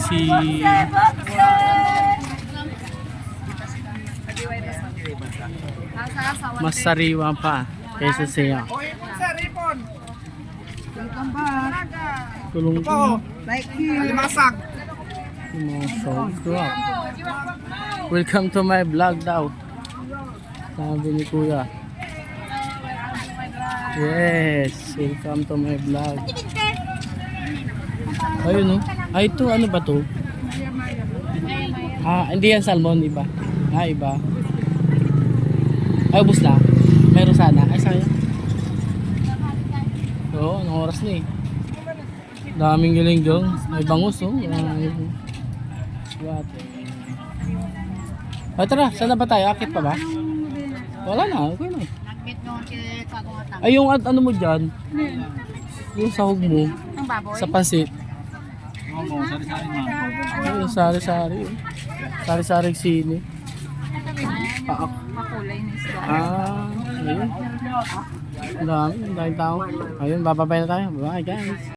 Si mas sariwa pa kaysa siya. Tulong ko. Alimasag. Welcome to my vlog daw. Sabi ni Kuya. Yes, welcome to my vlog. Ayun, no? Ay, ito, ano ba to? Hindi yan salmon, iba. Iba. Ay, ubos na. Meron sana. Ay, sayang. Oo, anong oras na eh. Daming galing dyan. May bangus, oh. Ay, tara, saan na ba tayo? Akit pa ba? Wala na, okay na. Ay, yung ano mo dyan? Yung sahog mo. Sa pansit. Ay, sari-sari. Sari-sari sini. Makulay na isda. Ayun. Ang daming tao. Ayun, bababay na tayo. Bye guys.